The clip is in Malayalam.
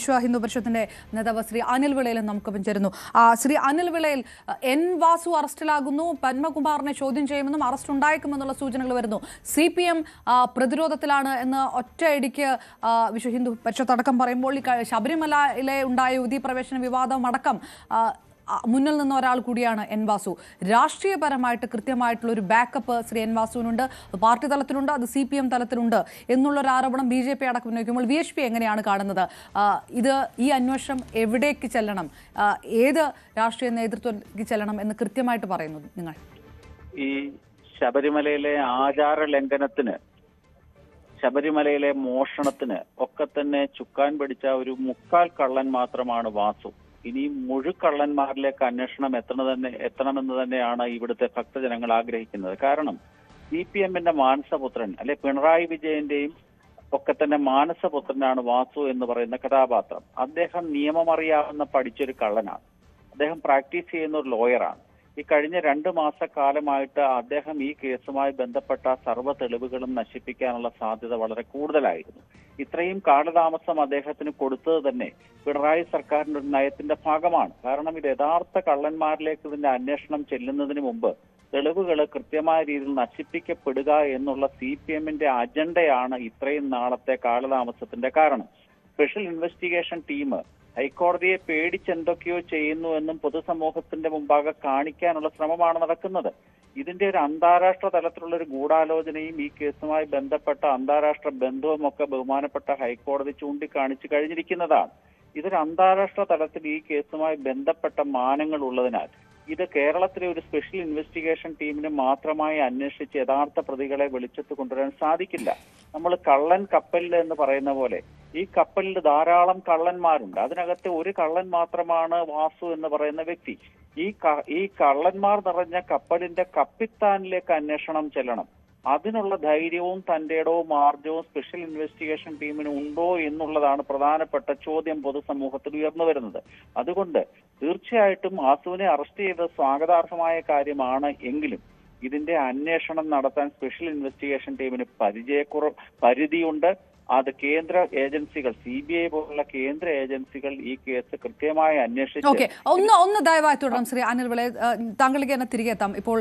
വിശ്വ ഹിന്ദു പരിഷത്തിന്റെ നേതാവ് ശ്രീ അനിൽ വിളയിലും നമുക്കൊപ്പം ചേരുന്നു. ശ്രീ അനിൽ വിളയിൽ, എൻ വാസു അറസ്റ്റിലാകുന്നു, പത്മകുമാറിനെ ചോദ്യം ചെയ്യുമെന്നും അറസ്റ്റ് ഉണ്ടായേക്കുമെന്നുള്ള സൂചനകൾ വരുന്നു. CPM പ്രതിരോധത്തിലാണ് എന്ന് ഒറ്റയടിക്ക് വിശ്വ ഹിന്ദു പരിഷത്ത് അടക്കം പറയുമ്പോൾ ശബരിമലയിലെ ഉണ്ടായ യുവതീ പ്രവേശന വിവാദം അടക്കം മുന്നിൽ നിന്ന് ഒരാൾ കൂടിയാണ് എൻ വാസു. രാഷ്ട്രീയപരമായിട്ട് കൃത്യമായിട്ടുള്ള ഒരു ബാക്കപ്പ് ശ്രീ എൻ വാസുവിനുണ്ട്, പാർട്ടി തലത്തിലുണ്ട്, അത് CPM തലത്തിലുണ്ട് എന്നുള്ളൊരു ആരോപണം BJP അടക്കം ഉന്നയിക്കുമ്പോൾ VHP എങ്ങനെയാണ് കാണുന്നത്? ഈ അന്വേഷണം എവിടേക്ക് ചെല്ലണം, ഏത് രാഷ്ട്രീയ നേതൃത്വത്തിലേക്ക് ചെല്ലണം എന്ന് കൃത്യമായിട്ട് പറയുന്നു നിങ്ങൾ? ഈ ശബരിമലയിലെ ആചാര ലംഘനത്തിന്, ശബരിമലയിലെ മോഷണത്തിന് ഒക്കെ തന്നെ ചുക്കാൻ പിടിച്ച ഒരു മുക്കാൽ കള്ളൻ മാത്രമാണ് വാസു. ഇനി മുഴുക്കള്ളന്മാരിലേക്ക് അന്വേഷണം എത്തണമെന്ന് തന്നെയാണ് ഇവിടുത്തെ ഭക്തജനങ്ങൾ ആഗ്രഹിക്കുന്നത്. കാരണം CPMന്റെ മാനസപുത്രൻ, അല്ലെ പിണറായി വിജയന്റെയും ഒക്കെ തന്നെ മാനസപുത്രനാണ് വാസു എന്ന് പറയുന്ന കഥാപാത്രം. അദ്ദേഹം നിയമമറിയാവുന്ന പഠിച്ചൊരു കള്ളനാണ്. അദ്ദേഹം പ്രാക്ടീസ് ചെയ്യുന്ന ഒരു ലോയറാണ്. ഈ കഴിഞ്ഞ 2 മാസക്കാലമായിട്ട് അദ്ദേഹം ഈ കേസുമായി ബന്ധപ്പെട്ട സർവ്വ തെളിവുകളും നശിപ്പിക്കാനുള്ള സാധ്യത വളരെ കൂടുതലായിരുന്നു. ഇത്രയും കാലതാമസം അദ്ദേഹത്തിന് കൊടുത്തത് തന്നെ പിണറായി സർക്കാരിന്റെ ഒരു നയത്തിന്റെ ഭാഗമാണ്. കാരണം ഇത് യഥാർത്ഥ കള്ളന്മാരിലേക്ക് ഇതിന്റെ അന്വേഷണം ചെല്ലുന്നതിന് മുമ്പ് തെളിവുകൾ കൃത്യമായ രീതിയിൽ നശിപ്പിക്കപ്പെടുക എന്നുള്ള CPMന്റെ അജണ്ടയാണ് ഇത്രയും നാളത്തെ കാലതാമസത്തിന്റെ കാരണം. സ്പെഷ്യൽ ഇൻവെസ്റ്റിഗേഷൻ ടീം ഹൈക്കോടതിയെ പേടിച്ചെന്തൊക്കെയോ ചെയ്യുന്നു എന്നും പൊതുസമൂഹത്തിന്റെ മുമ്പാകെ കാണിക്കാനുള്ള ശ്രമമാണ് നടക്കുന്നത്. ഇതിന്റെ ഒരു അന്താരാഷ്ട്ര തലത്തിലുള്ള ഒരു ഗൂഢാലോചനയും ഈ കേസുമായി ബന്ധപ്പെട്ട അന്താരാഷ്ട്ര ബന്ധവും ഒക്കെ ബഹുമാനപ്പെട്ട ഹൈക്കോടതി ചൂണ്ടിക്കാണിച്ചു കഴിഞ്ഞിരിക്കുന്നതാണ്. ഇതൊരു അന്താരാഷ്ട്ര തലത്തിൽ ഈ കേസുമായി ബന്ധപ്പെട്ട മാനങ്ങൾ ഉള്ളതിനാൽ ഇത് കേരളത്തിലെ ഒരു സ്പെഷ്യൽ ഇൻവെസ്റ്റിഗേഷൻ ടീമിന് മാത്രമായി അന്വേഷിച്ച് യഥാർത്ഥ പ്രതികളെ വെളിച്ചത്ത് കൊണ്ടുവരാൻ സാധിക്കില്ല. നമ്മൾ കള്ളൻ കപ്പലിൽ എന്ന് പറയുന്ന പോലെ ഈ കപ്പലിൽ ധാരാളം കള്ളന്മാരുണ്ട്. അതിനകത്ത് ഒരു കള്ളൻ മാത്രമാണ് വാസു എന്ന് പറയുന്ന വ്യക്തി. ഈ കള്ളന്മാർ നിറഞ്ഞ കപ്പലിന്റെ കപ്പിത്താനിലേക്ക് അന്വേഷണം ചെല്ലണം. അതിനുള്ള ധൈര്യവും തന്റേടവും ആർജവും സ്പെഷ്യൽ ഇൻവെസ്റ്റിഗേഷൻ ടീമിന് ഉണ്ടോ എന്നുള്ളതാണ് പ്രധാനപ്പെട്ട ചോദ്യം പൊതുസമൂഹത്തിൽ ഉയർന്നു വരുന്നത്. അതുകൊണ്ട് തീർച്ചയായിട്ടും വാസുവിനെ അറസ്റ്റ് ചെയ്തത് സ്വാഗതാർഹമായ കാര്യമാണ്. എങ്കിലും ഇതിന്റെ അന്വേഷണം നടത്താൻ സ്പെഷ്യൽ ഇൻവെസ്റ്റിഗേഷൻ ടീമിന് പരിധിയുണ്ട്. അത് കേന്ദ്ര ഏജൻസികൾ, CBI പോലുള്ള കേന്ദ്ര ഏജൻസികൾ ഈ കേസ് കൃത്യമായി അന്വേഷിച്ചു. ഒന്ന് ദയവായി തുടരാം ശ്രീ അനിൽ വിളയിൽ, താങ്കളിലേക്ക് തന്നെ തിരികെ എത്താം. ഇപ്പോൾ